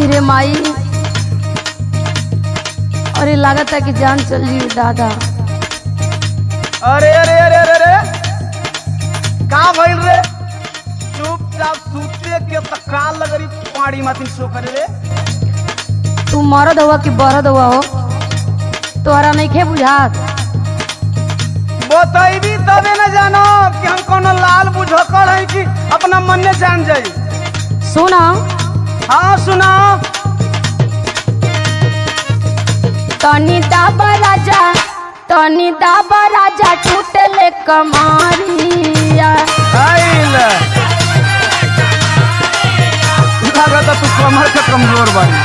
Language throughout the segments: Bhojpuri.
माई रे माई, अरे लागत है कि जान चल जी दादा। अरे अरे अरे अरे अरे का भइल रे? चुपचाप सूते के तकाल लगरी पाड़ी माथिन सो करे रे। तू मरद हुआ कि बरद हुआ हो, तोहरा नहीं खे बुझात। बतैबी तबे न जानो कि हम कोनो लाल बुझकड़ है कि अपना मन में जान जाई। सुना, हाँ सुनाओ। तनी दाबा राजा, तनी दाबा राजा, टूटले कमारिया। आइल लागत तू कमर के कमजोर बानी।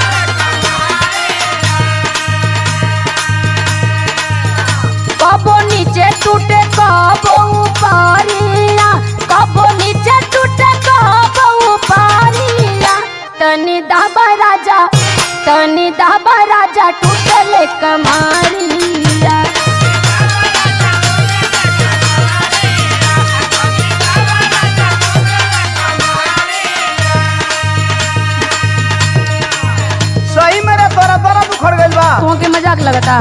कबो नीचे टूटे कबो ऊपरिया, कबो नीचे टूटे कबो ऊपरिया। तनी दाबा राजा, तनी दाबा राजा, टूटले कमारिया। सही मेरे तोरा तोरा दुखड़ गइल बा। तुमके मजाक लगता।